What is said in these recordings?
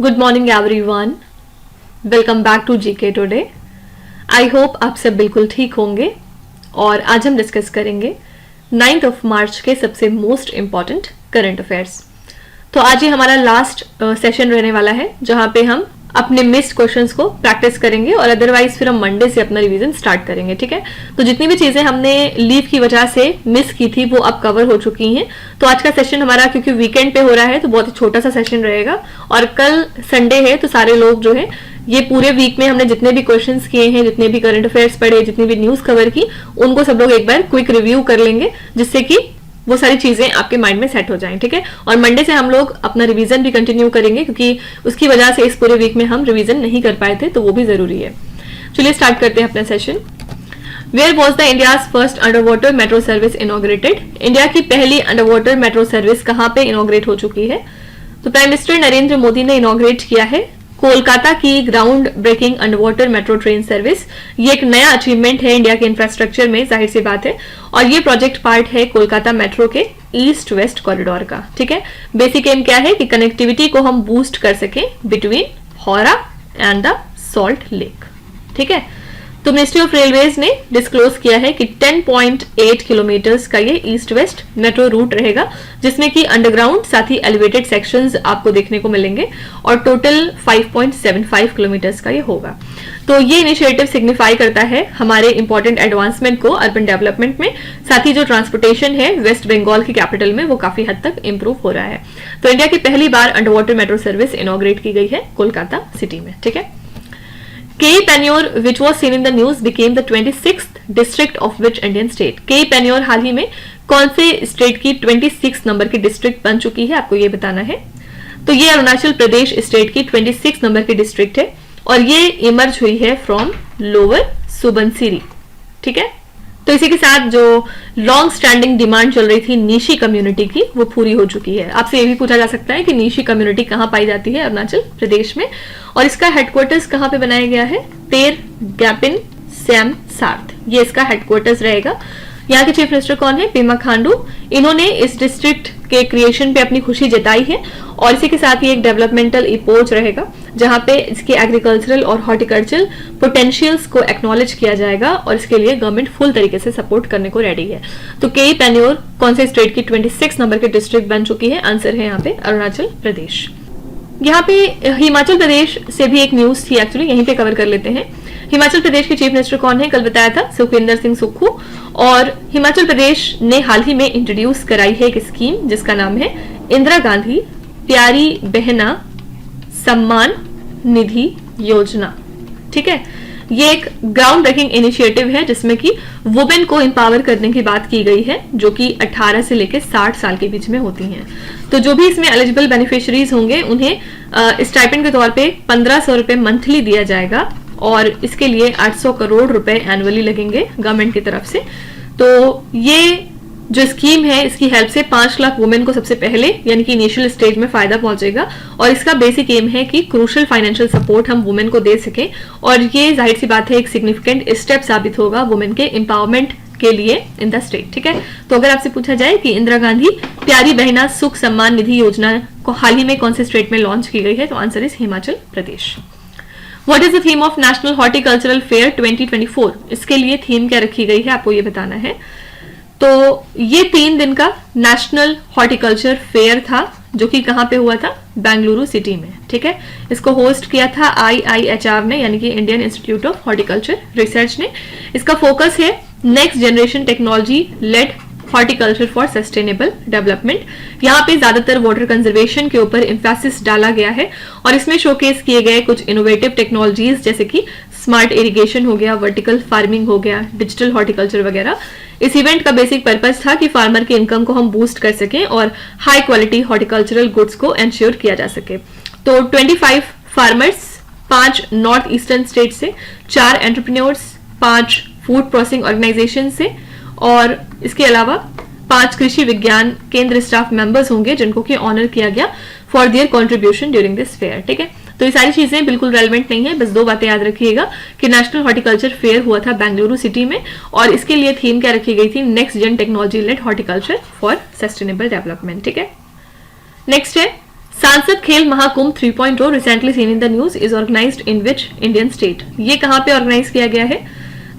Good morning everyone, welcome back to GK today. I hope आप सब बिल्कुल ठीक होंगे और आज हम डिस्कस करेंगे 9 मार्च के सबसे मोस्ट इम्पॉर्टेंट करंट अफेयर्स। तो आज ये हमारा लास्ट सेशन रहने वाला है जहां पे हम अपने मिस्ड क्वेश्चंस को प्रैक्टिस करेंगे और अदरवाइज फिर हम मंडे से अपना रिवीजन स्टार्ट करेंगे। ठीक है, तो जितनी भी चीजें हमने लीव की वजह से मिस की थी वो अब कवर हो चुकी हैं। तो आज का सेशन हमारा क्योंकि वीकेंड पे हो रहा है तो बहुत ही छोटा सा सेशन रहेगा और कल संडे है तो सारे लोग जो है ये पूरे वीक में हमने जितने भी क्वेश्चंस किए हैं, जितने भी करंट अफेयर्स पढ़े, जितनी भी न्यूज कवर की, उनको सब लोग एक बार क्विक रिव्यू कर लेंगे जिससे कि वो सारी चीजें आपके माइंड में सेट हो जाएं। ठीक है, और मंडे से हम लोग अपना रिवीजन भी कंटिन्यू करेंगे क्योंकि उसकी वजह से इस पूरे वीक में हम रिवीजन नहीं कर पाए थे, तो वो भी जरूरी है। चलिए स्टार्ट करते हैं अपना session. Where was the India's first under water metro service inaugurated? India की पहली अंडर वाटर मेट्रो सर्विस कहां पे इनॉग्रेट हो चुकी है? तो प्राइम मिनिस्टर नरेंद्र मोदी ने इनॉग्रेट किया है कोलकाता की ground breaking underwater metro train service. ये एक नया अचीवमेंट है इंडिया के इंफ्रास्ट्रक्चर में, जाहिर सी बात है, और ये प्रोजेक्ट पार्ट है कोलकाता मेट्रो के ईस्ट वेस्ट कॉरिडोर का। ठीक है, बेसिक एम क्या है कि कनेक्टिविटी को हम बूस्ट कर सकें between Howrah and the salt lake. ठीक है, तो मिनिस्ट्री ऑफ रेलवेज ने डिस्क्लोज किया है कि 10.8 किलोमीटर्स का ये ईस्ट वेस्ट मेट्रो रूट रहेगा जिसमें कि अंडरग्राउंड साथ ही एलिवेटेड सेक्शंस आपको देखने को मिलेंगे और टोटल 5.75 किलोमीटर्स का ये होगा। तो ये इनिशिएटिव सिग्निफाई करता है हमारे इंपॉर्टेंट एडवांसमेंट को अर्बन डेवलपमेंट में, साथ ही जो ट्रांसपोर्टेशन है वेस्ट बंगाल की कैपिटल में वो काफी हद तक इंप्रूव हो रहा है। तो इंडिया की पहली बार under water metro service inaugurate की गई है कोलकाता सिटी में। ठीक है, K. Panur, which was seen in the news, became the 26th district of which Indian state? K. Panur हाल ही में कौन से स्टेट की 26 नंबर की डिस्ट्रिक्ट बन चुकी है, आपको ये बताना है। तो ये अरुणाचल प्रदेश स्टेट की 26 नंबर की डिस्ट्रिक्ट है और ये इमर्ज हुई है फ्रॉम लोअर सुबनसिरी। ठीक है, तो इसी के साथ जो लॉन्ग स्टैंडिंग डिमांड चल रही थी नीशी कम्युनिटी की वो पूरी हो चुकी है। आपसे ये भी पूछा जा सकता है कि नीशी कम्युनिटी कहाँ पाई जाती है? अरुणाचल प्रदेश में, और इसका हेडक्वार्टर्स कहाँ पे बनाया गया है? तेर गैपिन सैम सार्थ, ये इसका हेडक्वार्टर्स रहेगा। यहाँ के चीफ मिनिस्टर कौन है? पेमा खांडू। इन्होंने इस डिस्ट्रिक्ट के क्रिएशन पे अपनी खुशी जताई है और इसी के साथ ही एक डेवलपमेंटल अप्रोच रहेगा जहां पे इसके एग्रीकल्चरल और हॉर्टिकल्चरल पोटेंशियल्स को एक्नॉलेज किया जाएगा और इसके लिए गवर्नमेंट फुल तरीके से सपोर्ट करने को रेडी है। तो के पेन्योर कौन से स्टेट की 26 नंबर की डिस्ट्रिक्ट बन चुकी है? आंसर है यहाँ पे अरुणाचल प्रदेश। यहाँ पे हिमाचल प्रदेश से भी एक न्यूज थी, एक्चुअली यहीं पे कवर कर लेते हैं। हिमाचल प्रदेश के चीफ मिनिस्टर कौन है? कल बताया था, सुखविंदर सिंह सुक्खू। और हिमाचल प्रदेश ने हाल ही में इंट्रोड्यूस कराई है एक स्कीम जिसका नाम है इंदिरा गांधी प्यारी बहना सम्मान निधि योजना। ठीक है, ये एक ग्राउंड ब्रेकिंग इनिशिएटिव है जिसमें कि वुमेन को एम्पावर करने की बात की गई है जो कि 18 से लेकर 60 साल के बीच में होती हैं। तो जो भी इसमें एलिजिबल बेनिफिशियरीज होंगे उन्हें स्टाइपेंड के तौर पे 1500 रुपए मंथली दिया जाएगा और इसके लिए 800 करोड़ रुपए एनुअली लगेंगे गवर्नमेंट की तरफ से। तो ये जो स्कीम है इसकी हेल्प से 5 लाख वुमेन को सबसे पहले यानी कि इनिशियल स्टेज में फायदा पहुंचेगा और इसका बेसिक एम है कि क्रूशियल फाइनेंशियल सपोर्ट हम वुमेन को दे सकें और ये जाहिर सी बात है एक सिग्निफिकेंट स्टेप साबित होगा वुमेन के एम्पावरमेंट के लिए इन द स्टेट। ठीक है, तो अगर आपसे पूछा जाए कि इंदिरा गांधी प्यारी बहना सुख सम्मान निधि योजना को हाल ही में कौन से स्टेट में लॉन्च की गई है, तो answer is Himachal Pradesh. What is the theme of national horticultural fair 2024? इसके लिए थीम क्या रखी गई है आपको ये बताना है। तो ये 3 दिन का नेशनल हॉर्टिकल्चर फेयर था जो कि कहां पे हुआ था? बेंगलुरु सिटी में। ठीक है, इसको होस्ट किया था IIHR ने यानी कि Indian institute of horticulture research ने। इसका फोकस है next generation technology led horticulture for sustainable development. यहाँ पे ज्यादातर वाटर कंजर्वेशन के ऊपर एम्फेसिस डाला गया है और इसमें शोकेस किए गए कुछ इनोवेटिव टेक्नोलॉजीज जैसे कि स्मार्ट इरिगेशन हो गया, वर्टिकल फार्मिंग हो गया, डिजिटल हॉर्टिकल्चर वगैरह। इस इवेंट का बेसिक पर्पस था कि फार्मर की इनकम को हम बूस्ट कर सकें और हाई क्वालिटी हॉर्टिकल्चरल गुड्स को एंश्योर किया जा सके। तो 25 फार्मर्स 5 नॉर्थ ईस्टर्न स्टेट से, 4 एंटरप्रेन्योर्स 5 फूड प्रोसेसिंग ऑर्गेनाइजेशन से और इसके अलावा 5 कृषि विज्ञान केंद्र स्टाफ मेंबर्स होंगे जिनको कि ऑनर किया गया for their contribution during this fair. ठीक है, तो ये सारी चीजें बिल्कुल रेलेवेंट नहीं है, बस 2 बातें याद रखिएगा कि नेशनल हॉर्टिकल्चर फेयर हुआ था बेंगलुरु सिटी में और इसके लिए थीम क्या रखी गई थी? Next gen technology led horticulture for sustainable development. ठीक है, नेक्स्ट है Sansad Khel Mahakumbh 3.0 recently seen in the news is organised in which Indian state? ये कहां पे ऑर्गेनाइज किया गया है?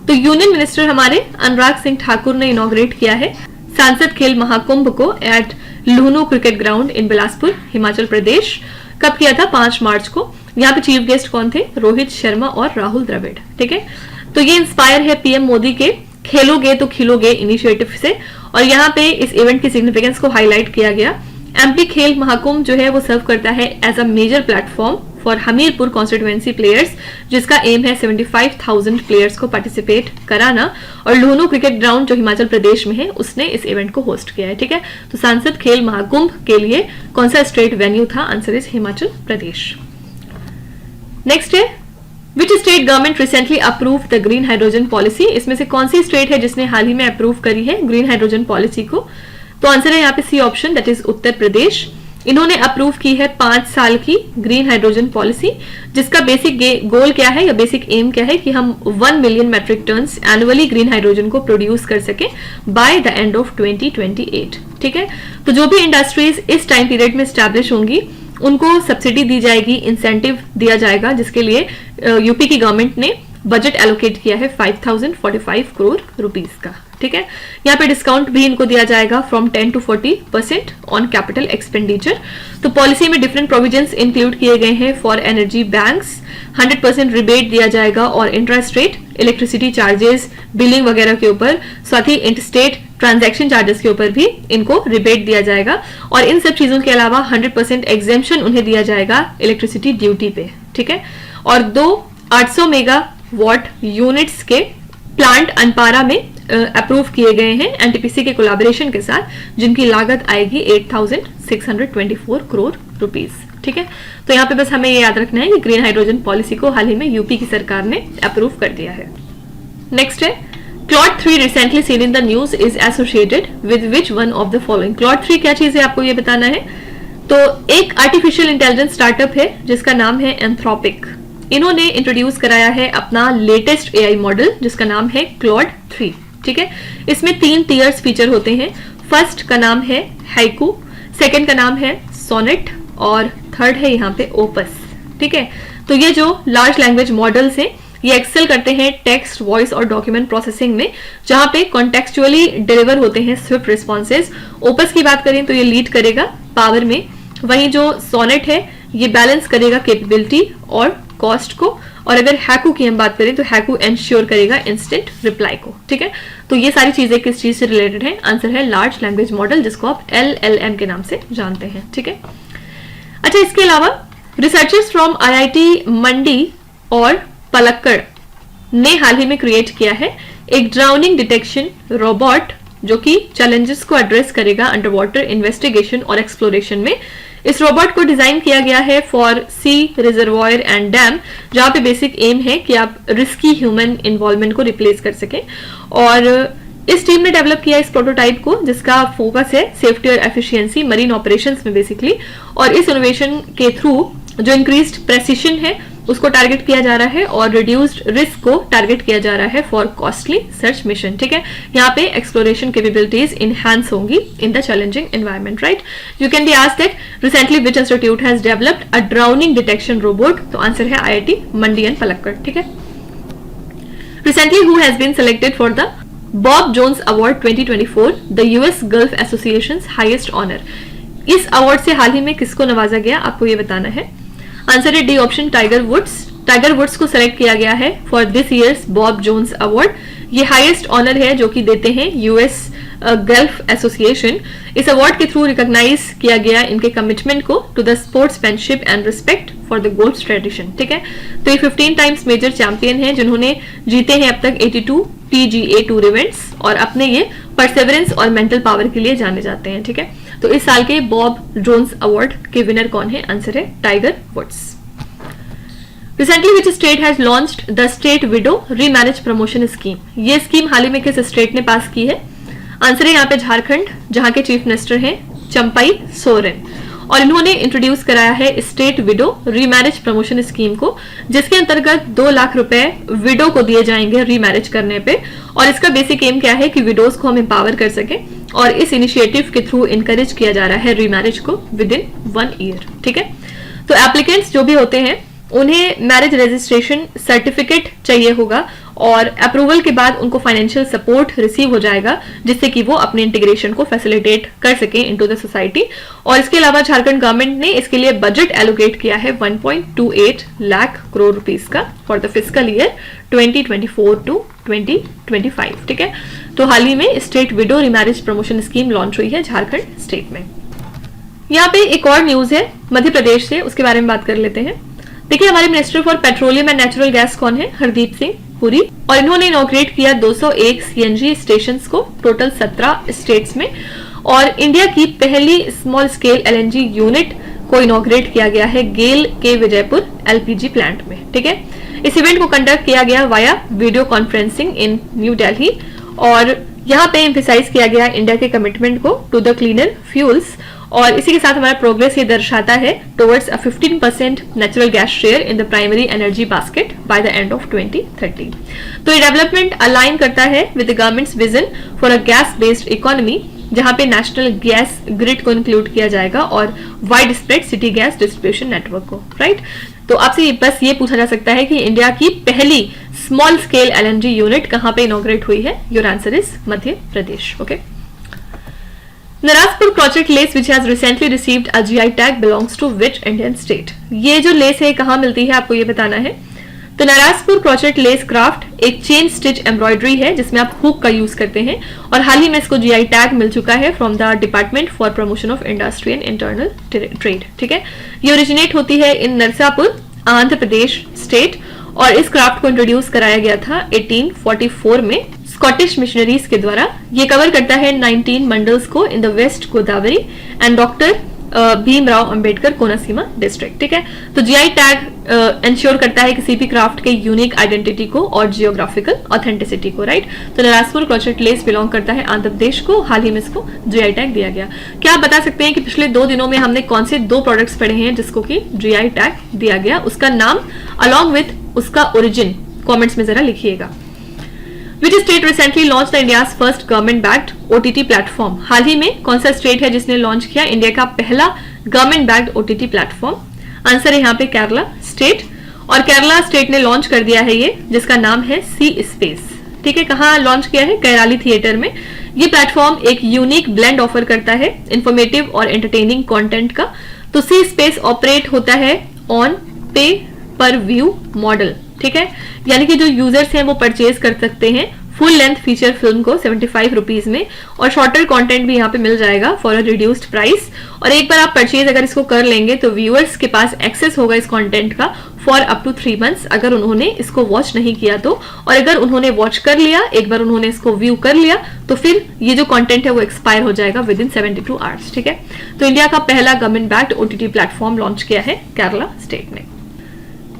तो यूनियन मिनिस्टर हमारे अनुराग सिंह ठाकुर ने इनॉग्रेट किया है सांसद खेल महाकुंभ को at Luhnu cricket ground in Bilaspur, Himachal Pradesh. कब किया था? 5 मार्च को। यहाँ पे चीफ गेस्ट कौन थे? रोहित शर्मा और राहुल द्रविड़। ठीक है, तो ये इंस्पायर है पीएम मोदी के खेलोगे तो खिलोगे इनिशिएटिव से, और यहाँ पे इस इवेंट की सिग्निफिकेंस को हाईलाइट किया गया। एमपी खेल महाकुंभ जो है वो सर्व करता है as a major platform for Hamirpur constituency players, जिसका एम है 75,000 प्लेयर्स को पार्टिसिपेट कराना, और लुहनो क्रिकेट ग्राउंड जो हिमाचल प्रदेश में है उसने इस इवेंट को होस्ट किया है। ठीक है, तो सांसद खेल महाकुंभ के लिए कौन सा स्टेट वेन्यू था? Answer is Himachal Pradesh. Next है which state government recently approve the green hydrogen policy? इसमें से कौन सी स्टेट है जिसने हाल ही में अप्रूव करी है ग्रीन हाइड्रोजन पॉलिसी को? तो आंसर है यहाँ पे C option, that is Uttar Pradesh. इन्होंने अप्रूव की है 5 साल की ग्रीन हाइड्रोजन पॉलिसी, जिसका बेसिक गोल क्या है या बेसिक एम क्या है कि हम 1 million metric tons annually green hydrogen को प्रोड्यूस कर सके बाय द एंड ऑफ 2028। ठीक है, तो जो भी इंडस्ट्रीज इस टाइम पीरियड में स्टैब्लिश होंगी उनको सब्सिडी दी जाएगी, इंसेंटिव दिया जाएगा, जिसके लिए यूपी की गवर्नमेंट ने बजट एलोकेट किया है 5045 करोड़ रुपीस का। ठीक है, यहाँ पे डिस्काउंट भी इनको दिया जाएगा from 10 to 40% on capital expenditure. तो पॉलिसी में डिफरेंट प्रोविजंस इंक्लूड किए गए हैं फॉर एनर्जी बैंक्स, 100% रिबेट दिया जाएगा और interest rate electricity charges, billing वगैरह के ऊपर, साथ ही इंटरस्टेट ट्रांजैक्शन चार्जेस के ऊपर भी इनको रिबेट दिया जाएगा, और इन सब चीजों के अलावा 100% एग्जेम्पशन उन्हें दिया जाएगा इलेक्ट्रिसिटी ड्यूटी पे। ठीक है, और 2 800 मेगावाट यूनिट्स के प्लांट अनपारा में अप्रूव किए गए हैं एनटीपीसी के कोलैबोरेशन के साथ, जिनकी लागत आएगी 8624 करोड़ रुपीस। ठीक है, तो यहाँ पे बस हमें ये याद रखना है कि ग्रीन हाइड्रोजन पॉलिसी को हाल ही में यूपी की सरकार ने अप्रूव कर दिया है। नेक्स्ट है Claude 3 recently seen in the news is associated with which one of the following? Claude 3 क्या चीज है आपको ये बताना है। तो एक आर्टिफिशियल इंटेलिजेंस स्टार्टअप है जिसका नाम है एंथ्रोपिक। इन्होंने इंट्रोड्यूस कराया है अपना लेटेस्ट एआई मॉडल जिसका नाम है क्लॉड 3। ठीक है, इसमें 3 टीयर्स फीचर होते हैं। फर्स्ट का नाम है हाइकू, सेकंड का नाम है सोनेट, और थर्ड है यहाँ पे ओपस। ठीक है, तो ये जो लार्ज लैंग्वेज मॉडल्स हैं ये एक्सेल करते हैं टेक्स्ट, वॉइस और डॉक्यूमेंट प्रोसेसिंग में, जहां पे कॉन्टेक्चुअली डिलीवर होते हैं स्विफ्ट रिस्पॉन्सेज। ओपस की बात करें तो ये लीड करेगा पावर में, वहीं जो सोनेट है ये बैलेंस करेगा कैपेबिलिटी और कॉस्ट को, और अगर हैकू की हम बात करें तो हैकू एंश्योर करेगा इंस्टेंट रिप्लाई को। ठीक है, तो ये सारी चीजें किस चीज से रिलेटेड है? आंसर है लार्ज लैंग्वेज मॉडल, जिसको आप LLM के नाम से जानते हैं। ठीक है, अच्छा, इसके अलावा रिसर्चर्स फ्रॉम IIT मंडी और पलक्कड़ ने हाल ही में क्रिएट किया है एक ड्राउनिंग डिटेक्शन रोबोट, जो कि चैलेंजेस को एड्रेस करेगा अंडर वाटर इन्वेस्टिगेशन और एक्सप्लोरेशन में। इस रोबोट को डिजाइन किया गया है for sea reservoir and dam, जहां पे बेसिक एम है कि आप रिस्की ह्यूमन इन्वॉल्वमेंट को रिप्लेस कर सकें। और इस टीम ने डेवलप किया इस प्रोटोटाइप को, जिसका फोकस है सेफ्टी और एफिशिएंसी मरीन ऑपरेशंस में बेसिकली, और इस इनोवेशन के थ्रू जो इंक्रीज्ड प्रेसिशन है उसको टारगेट किया जा रहा है और रिड्यूस्ड रिस्क को टारगेट किया जा रहा है फॉर कॉस्टली सर्च मिशन। ठीक है, यहाँ पे एक्सप्लोरेशन कैपेबिलिटीज इनहैंस होंगी in the challenging environment. Right, you can be asked that recently which institute has developed a drowning detection robot? तो आंसर है IIT मंडी एंड पलक्कड़। ठीक है, recently who has been selected for the Bob Jones award 2024, the US gulf associations highest honour? इस award से हाल ही में किसको नवाजा गया, आपको ये बताना है। आंसर है D option, Tiger Woods. Tiger Woods को सेलेक्ट किया गया है for this year's Bob Jones award. ये हाईएस्ट ऑनर है जो कि देते हैं US गल्फ एसोसिएशन। इस अवार्ड के थ्रू रिकॉग्नाइज किया गया इनके कमिटमेंट को to the sportsmanship and respect for the golf tradition. ठीक है, तो ये 15 टाइम्स मेजर चैंपियन है जिन्होंने जीते हैं अब तक 82 PGA टूर इवेंट्स, और अपने ये परसेवरेंस और मेंटल पावर के लिए जाने जाते हैं। ठीक है, तो इस साल के बॉब जोन्स अवार्ड के विनर कौन है? आंसर है Tiger Woods. Recently which state has launched the state widow remarriage promotion scheme? ये स्कीम हाल ही में किस स्टेट ने पास की है? आंसर है यहाँ पे झारखंड, जहां के चीफ मिनिस्टर हैं चंपाई सोरेन, और इन्होंने इंट्रोड्यूस कराया है state widow remarriage promotion scheme को, जिसके अंतर्गत 2 लाख रुपए विडो को दिए जाएंगे रीमैरिज करने पे। और इसका बेसिक एम क्या है कि विडोज को हम एम्पावर कर सके और इस इनिशिएटिव के थ्रू इनकरेज किया जा रहा है रीमैरिज को विद इन 1 ईयर। ठीक है, तो एप्लीकेंट्स जो भी होते हैं उन्हें मैरिज रजिस्ट्रेशन सर्टिफिकेट चाहिए होगा और अप्रूवल के बाद उनको फाइनेंशियल सपोर्ट रिसीव हो जाएगा जिससे कि वो अपने इंटीग्रेशन को फैसिलिटेट कर सकें इनटू द सोसाइटी। और इसके अलावा झारखंड गवर्नमेंट ने इसके लिए बजट एलोकेट किया है 1.28 लाख करोड़ रुपीस का for the fiscal year 2024 to 2025। ठीक है, तो हाल ही में state widow remarriage promotion scheme launch हुई है झारखंड स्टेट में। यहाँ पे एक और न्यूज है मध्य प्रदेश से, उसके बारे में बात कर लेते हैं। देखिए, हमारे minister for petroleum and natural gas कौन है? हरदीप सिंह पुरी, और इन्होंने इनॉग्रेट किया 201 सीएनजी स्टेशंस को टोटल 17 स्टेट्स में, और इंडिया की पहली स्मॉल स्केल एलएनजी यूनिट को इनॉग्रेट किया गया है गेल के विजयपुर एलपीजी प्लांट में। ठीक है, इस इवेंट को कंडक्ट किया गया वाया वीडियो कॉन्फ्रेंसिंग इन न्यू दिल्ली, और यहाँ पे एम्फेसाइज किया गया इंडिया के कमिटमेंट को टू द क्लीनर फ्यूल्स, और इसी के साथ हमारा प्रोग्रेस ये दर्शाता है towards a 15% natural gas share in the primary energy basket by the end of 2030। तो ये डेवलपमेंट अलाइन करता है with the governments vision for a gas based economy, जहां पे नेशनल गैस ग्रिड को इंक्लूड किया जाएगा और wide spread city gas distribution network को। राइट, तो आपसे बस ये पूछा जा सकता है कि इंडिया की पहली स्मॉल स्केल एलएनजी यूनिट कहां पे इनॉग्रेट हुई है? Your answer is Madhya Pradesh. Okay, Naraspur crochet lace which has recently received a GI tag belongs to which Indian state? ये जो लेस है कहाँ मिलती है आपको ये बताना है। तो नाराजपुर क्रॉचेट लेस क्राफ्ट एक चेन स्टिच एम्ब्रॉयडरी है जिसमें आप हुक का यूज करते हैं, और हाल ही में इसको जीआई टैग मिल चुका है from the department for promotion of industry and internal trade. ठीक है, ये ओरिजिनेट होती है इन नरसापुर आंध्र प्रदेश स्टेट, और इस क्राफ्ट को इंट्रोड्यूस कराया गया था 1844 में स्कॉटिश मिशनरीज के द्वारा। ये कवर करता है 19 मंडल्स को in the West Godavari and doctor Bhimrao Ambedkar Konaseema district. ठीक है, तो जीआई टैग इंश्योर करता है किसी भी क्राफ्ट के यूनिक आइडेंटिटी को और जियोग्राफिकल ऑथेंटिसिटी को। राइट, तो नाराजपुर क्रॉचेट लेस बिलोंग करता है आंध्र प्रदेश को, हाल ही में इसको जीआई टैग दिया गया। क्या आप बता सकते हैं कि पिछले 2 दिनों में हमने कौन से 2 प्रोडक्ट्स पढ़े हैं जिसको कि जीआई टैग दिया गया? उसका नाम अलॉन्ग विथ उसका ओरिजिन कॉमेंट्स में जरा लिखिएगा। Which state recently launched the India's first government-backed OTT platform? हाल ही में कौन सा स्टेट है जिसने लॉन्च किया इंडिया का पहला गवर्नमेंट-बैक्ड OTT प्लेटफॉर्म? आंसर है यहाँ पे केरला स्टेट, और केरला स्टेट ने लॉन्च कर दिया है ये, जिसका नाम है सी स्पेस। ठीक है, कहाँ लॉन्च किया है? कैराली थिएटर में। ये प्लेटफॉर्म एक यूनिक ब्लेंड ऑफर करता है इंफॉर्मेटिव और एंटरटेनिंग कंटेंट का। तो सी स्पेस ऑपरेट होता है ऑन पे पर व्यू मॉडल। ठीक है, यानी कि जो यूजर्स हैं वो परचेज कर सकते हैं फुल लेंथ फीचर फिल्म को 75 रुपीज में, और शॉर्टर कंटेंट भी यहाँ पे मिल जाएगा फॉर अ रिड्यूस्ड प्राइस। और एक बार आप परचेज अगर इसको कर लेंगे तो व्यूअर्स के पास एक्सेस होगा इस कंटेंट का फॉर अप टू 3 मंथ्स अगर उन्होंने इसको वॉच नहीं किया तो, और अगर उन्होंने वॉच कर लिया, एक बार उन्होंने इसको व्यू कर लिया, तो फिर ये जो कंटेंट है वो एक्सपायर हो जाएगा विद इन 72 आवर्स। ठीक है, तो इंडिया का पहला government backed OTT platform launch किया है केरला स्टेट ने।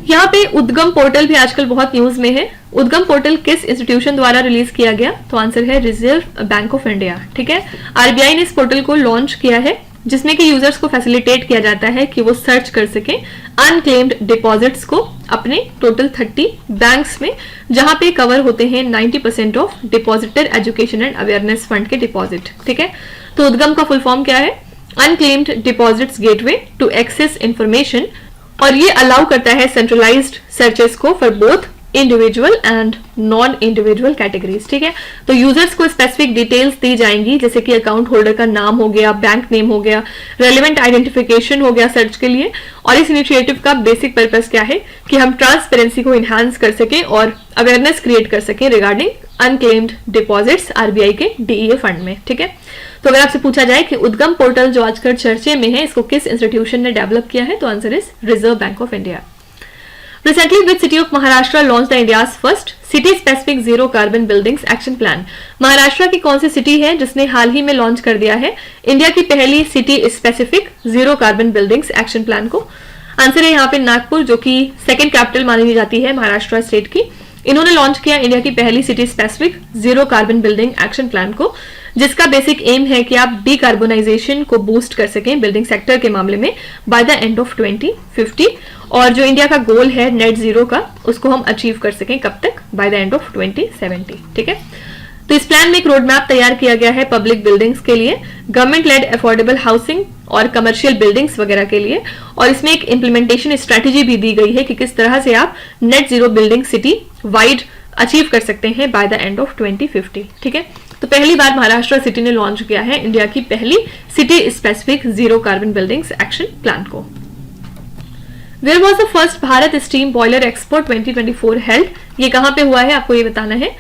यहाँ पे उद्गम पोर्टल भी आजकल बहुत न्यूज में है। उद्गम पोर्टल किस इंस्टीट्यूशन द्वारा रिलीज किया गया? तो आंसर है रिजर्व बैंक ऑफ इंडिया। ठीक है, आरबीआई ने इस पोर्टल को लॉन्च किया है जिसमें कि यूजर्स को फैसिलिटेट किया जाता है कि वो सर्च कर सके अनक्लेम्ड डिपॉजिट्स को अपने टोटल 30 बैंक्स में, जहां पे कवर होते हैं 90% of depositor education and awareness fund के डिपॉजिट। ठीक है, तो उद्गम का फुल फॉर्म क्या है? Unclaimed deposits gateway to access information, और ये अलाउ करता है सेंट्रलाइज्ड सर्चेस को for both individual and non individual categories. ठीक है, तो यूजर्स को स्पेसिफिक डिटेल्स दी जाएंगी जैसे कि अकाउंट होल्डर का नाम हो गया, बैंक नेम हो गया, रेलेवेंट आइडेंटिफिकेशन हो गया सर्च के लिए। और इस इनिशिएटिव का बेसिक पर्पस क्या है कि हम ट्रांसपेरेंसी को इनहांस कर सकें और अवेयरनेस क्रिएट कर सकें रिगार्डिंग अनक्लेम्ड डिपॉजिट्स आरबीआई के डीईए फंड में। ठीक है, तो अगर आपसे पूछा जाए कि उद्गम पोर्टल जो आजकल चर्चे में है इसको किस इंस्टीट्यूशन ने डेवलप किया है, तो answer is reserve bank of India. Recently, which city of Maharashtra launched the India's first city-specific zero carbon buildings action plan? Maharashtra की कौन सी सिटी है जिसने हाल ही में लॉन्च कर दिया है इंडिया की पहली city specific zero carbon buildings action plan को? आंसर है यहाँ पे नागपुर, जो कि सेकंड कैपिटल मानी जाती है महाराष्ट्र स्टेट की। इन्होंने लॉन्च किया इंडिया की पहली city specific zero carbon building action plan को, जिसका बेसिक एम है कि आप डीकार्बोनाइजेशन को बूस्ट कर सकें बिल्डिंग सेक्टर के मामले में बाय द एंड ऑफ 2050, और जो इंडिया का गोल है नेट जीरो का उसको हम अचीव कर सकें कब तक? By the end of 2070। ठीक है, तो इस प्लान में एक रोड मैप तैयार किया गया है पब्लिक बिल्डिंग्स के लिए, गवर्नमेंट लेड अफोर्डेबल हाउसिंग और कमर्शियल बिल्डिंग्स वगैरह के लिए, और इसमें एक इम्प्लीमेंटेशन स्ट्रेटेजी भी दी गई है कि किस तरह से आप net zero building city wide achieve कर सकते हैं बाय द एंड ऑफ 2050। ठीक है, तो पहली बार महाराष्ट्र सिटी ने लॉन्च किया है इंडिया की पहली city specific zero carbon buildings action plan को। Where was the first Bharat steam boiler expo 2024 held? ये कहाँ पे हुआ है आपको ये बताना है।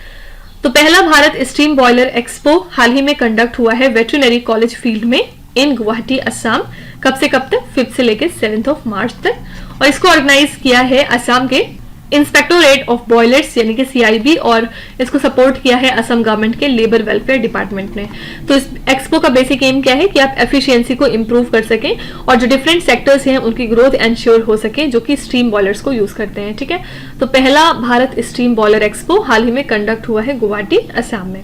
तो पहला भारत स्टीम बॉयलर एक्सपो हाल ही में कंडक्ट हुआ है वेटरिनरी कॉलेज फील्ड में इन गुवाहाटी असम। कब से कब तक? 5 से लेकर 7 मार्च तक, और इसको ऑर्गेनाइज किया है असम के इंस्पेक्टोरेट ऑफ बॉयलर्स यानी कि CIB, और इसको सपोर्ट किया है असम गवर्नमेंट के लेबर वेलफेयर डिपार्टमेंट ने। तो इस एक्सपो का बेसिक एम क्या है कि आप एफिशिएंसी को इंप्रूव कर सकें और जो डिफरेंट सेक्टर्स हैं उनकी ग्रोथ एंश्योर हो सके जो कि स्टीम बॉयलर्स को यूज करते हैं। ठीक है, तो पहला भारत स्टीम बॉयलर एक्सपो हाल ही में कंडक्ट हुआ है गुवाहाटी असम में।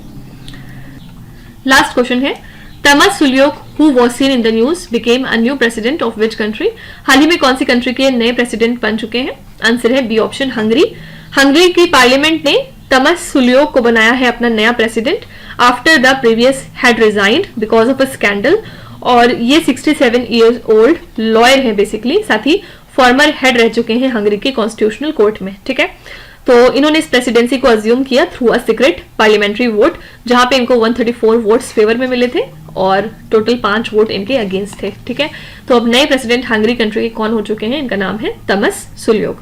लास्ट क्वेश्चन है, तमस सुलियोक who was seen in the news became a new president of which country? हाल ही में कौन सी कंट्री के नए प्रेसिडेंट बन चुके हैं? आंसर है बी ऑप्शन, हंगरी। हंगरी की पार्लियामेंट ने तमस सुलियोक को बनाया है अपना नया president after the previous had resigned because of a scandal, और ये 67 ईयर्स ओल्ड लॉयर है बेसिकली, साथ ही फॉर्मर हेड रह चुके हैं हंगरी के कॉन्स्टिट्यूशनल कोर्ट में। ठीक है, तो इन्होंने इस प्रेसिडेंसी को अज्यूम किया through a secret parliamentary vote, जहां पे इनको 134 वोट्स फेवर में मिले थे और टोटल 5 वोट इनके अगेंस्ट थे। ठीक है, तो अब नए प्रेसिडेंट हंगरी कंट्री के कौन हो चुके हैं? इनका नाम है तमस सुलियोक।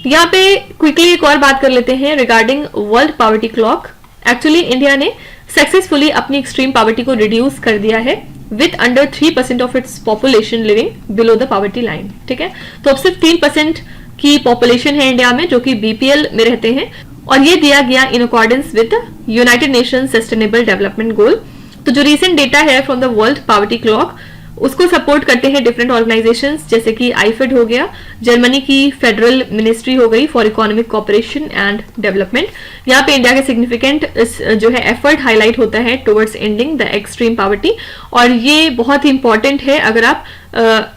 यहाँ पे क्विकली एक और बात कर लेते हैं regarding world poverty clock. Actually India ने सक्सेसफुली अपनी एक्सट्रीम पॉवर्टी को रिड्यूस कर दिया है with under 3% of its population living below the poverty line. ठीक है, तो अब सिर्फ 3% की पॉपुलेशन है इंडिया में जो कि BPL में रहते हैं, और ये दिया गया in accordance with United nation sustainable development goal. तो जो रीसेंट डेटा है from the world poverty clock उसको सपोर्ट करते हैं डिफरेंट ऑर्गेनाइजेशंस जैसे कि आईफेड हो गया, जर्मनी की फेडरल मिनिस्ट्री हो गई for economic cooperation and development. यहाँ पे इंडिया के सिग्निफिकेंट जो है एफर्ट हाईलाइट होता है towards ending the extreme poverty, और ये बहुत ही इंपॉर्टेंट है अगर आप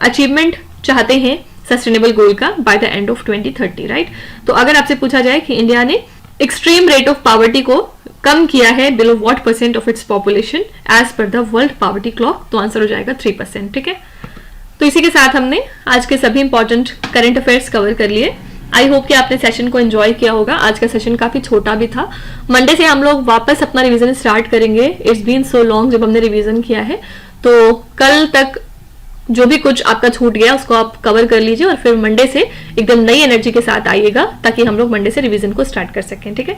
अचीवमेंट चाहते हैं सस्टेनेबल गोल का by the end of 2030, right. तो अगर आपसे पूछा जाए कि इंडिया ने एक्सट्रीम रेट ऑफ पॉवर्टी को कम किया है below what percent of its population as per the world poverty clock, तो आंसर हो जाएगा 3%। ठीक है, तो इसी के साथ हमने आज के सभी इंपॉर्टेंट करंट अफेयर्स कवर कर लिए। आई होप कि आपने सेशन को एंजॉय किया होगा। आज का सेशन काफी छोटा भी था। मंडे से हम लोग वापस अपना रिवीजन स्टार्ट करेंगे। इट्स बीन सो लॉन्ग जब हमने रिवीजन किया है, तो कल तक जो भी कुछ आपका छूट गया उसको आप कवर कर लीजिए और फिर मंडे से एकदम नई एनर्जी के साथ आइएगा ताकि हम लोग मंडे से रिवीजन को स्टार्ट कर सकें। ठीक है,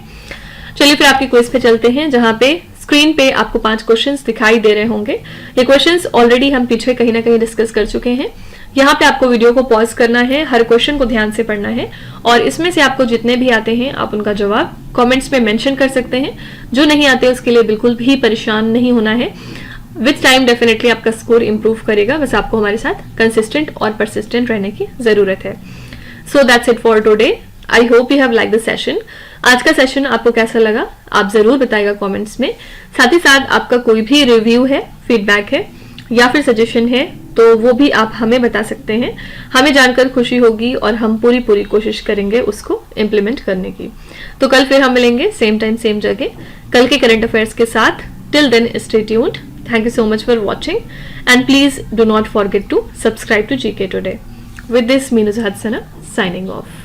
चलिए फिर आपके क्विज पे चलते हैं जहां पे स्क्रीन पे आपको 5 क्वेश्चंस दिखाई दे रहे होंगे। ये क्वेश्चंस ऑलरेडी हम पीछे कहीं ना कहीं डिस्कस कर चुके हैं। यहाँ पे आपको वीडियो को पॉज करना है, हर क्वेश्चन को ध्यान से पढ़ना है, और इसमें से आपको जितने भी आते हैं आप उनका जवाब कमेंट्स में मेंशन कर सकते हैं। जो नहीं आते उसके लिए बिल्कुल भी परेशान नहीं होना है। विथ टाइम डेफिनेटली आपका स्कोर इंप्रूव करेगा, बस आपको हमारे साथ कंसिस्टेंट और परसिस्टेंट रहने की जरूरत है। So that's it for today. I hope you have like the session. आज का सेशन आपको कैसा लगा आप जरूर बताइएगा कमेंट्स में। साथ ही साथ आपका कोई भी रिव्यू है, फीडबैक है या फिर सजेशन है तो वो भी आप हमें बता सकते हैं। हमें जानकर खुशी होगी और हम पूरी कोशिश करेंगे उसको इम्प्लीमेंट करने की। तो कल फिर हम मिलेंगे सेम टाइम सेम जगह कल के करंट अफेयर्स के साथ। Till then stay tuned. Thank you so much for watching, and please do not forget to subscribe to GK Today. With this, Meenuz Hadsana signing off.